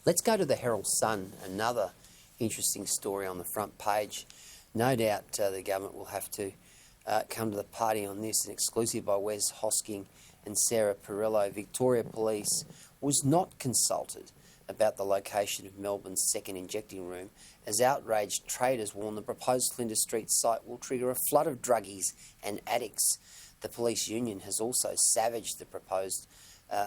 Let's go to the Herald Sun, another interesting story on the front page. No doubt the government will have to come to the party on this. An exclusive by Wes Hosking and Sarah Perillo. Victoria Police was not consulted about the location of Melbourne's second injecting room, as outraged traders warn the proposed Flinders Street site will trigger a flood of druggies and addicts. The police union has also savaged the proposed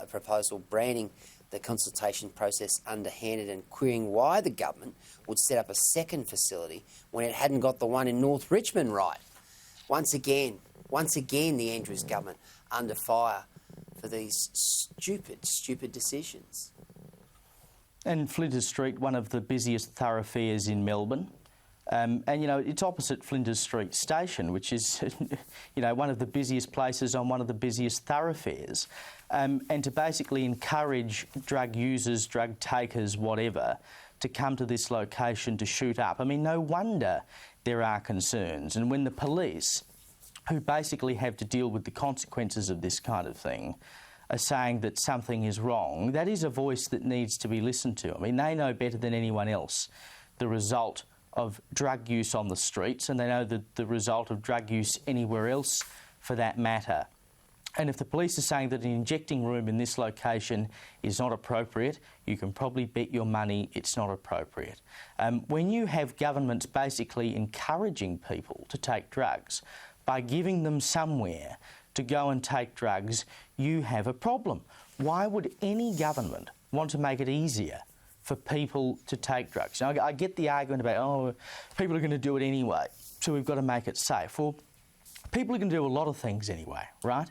proposal, branding the consultation process underhanded and querying why the government would set up a second facility when it hadn't got the one in North Richmond right. Once again, the Andrews government under fire for these stupid decisions. And Flinders Street, one of the busiest thoroughfares in Melbourne. And, you know, it's opposite Flinders Street Station, which is, you know, one of the busiest places on one of the busiest thoroughfares. And to basically encourage drug users, drug takers, whatever, to come to this location to shoot up. I mean, no wonder there are concerns. And when the police, who basically have to deal with the consequences of this kind of thing, are saying that something is wrong, that is a voice that needs to be listened to. I mean, they know better than anyone else the result of drug use on the streets, and they know the result of drug use anywhere else for that matter. And if the police are saying that an injecting room in this location is not appropriate, you can probably bet your money it's not appropriate. When you have governments basically encouraging people to take drugs by giving them somewhere to go and take drugs, you have a problem. Why would any government want to make it easier for people to take drugs? Now, I get the argument about, oh, people are going to do it anyway, so we've got to make it safe. Well, people are going to do a lot of things anyway, right?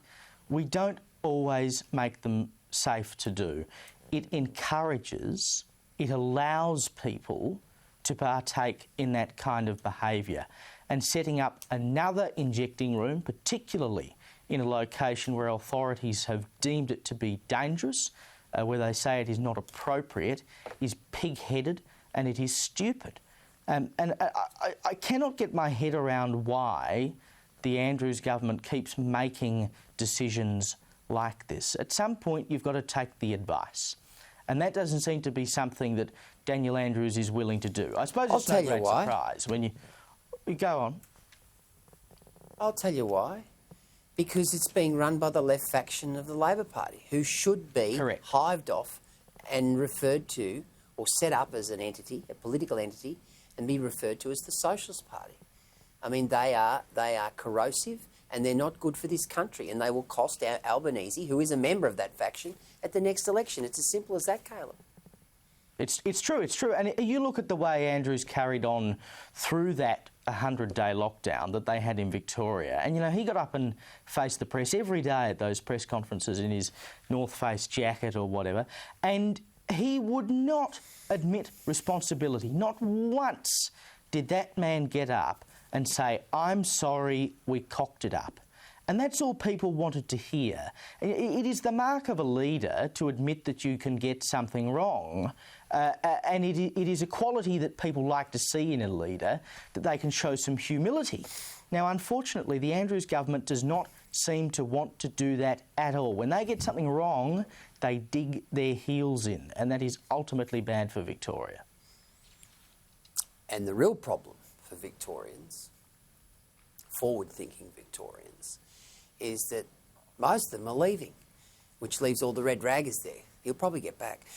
We don't always make them safe to do. It encourages, it allows people to partake in that kind of behaviour. And setting up another injecting room, particularly in a location where authorities have deemed it to be dangerous, where they say it is not appropriate, is pig-headed and it is stupid. And I cannot get my head around why the Andrews government keeps making decisions like this. At some point, you've got to take the advice. And that doesn't seem to be something that Daniel Andrews is willing to do. I suppose it's no great surprise when you go on. I'll tell you why. Because it's being run by the left faction of the Labor Party, who should be hived off and referred to or set up as an entity, a political entity, and be referred to as the Socialist Party. I mean, they are corrosive and they're not good for this country, and they will cost Albanese, who is a member of that faction, at the next election. It's as simple as that, Caleb. It's true. And you look at the way Andrews carried on through that 100-day lockdown that they had in Victoria, and, you know, he got up and faced the press every day at those press conferences in his North Face jacket or whatever, and he would not admit responsibility. Not once did that man get up and say, I'm sorry, we cocked it up. And that's all people wanted to hear. It is the mark of a leader to admit that you can get something wrong. And it is a quality that people like to see in a leader, that they can show some humility. Now, unfortunately, the Andrews government does not seem to want to do that at all. When they get something wrong, they dig their heels in, and that is ultimately bad for Victoria. And the real problem for Victorians, forward-thinking Victorians, is that most of them are leaving, which leaves all the red raggers there. He'll probably get back.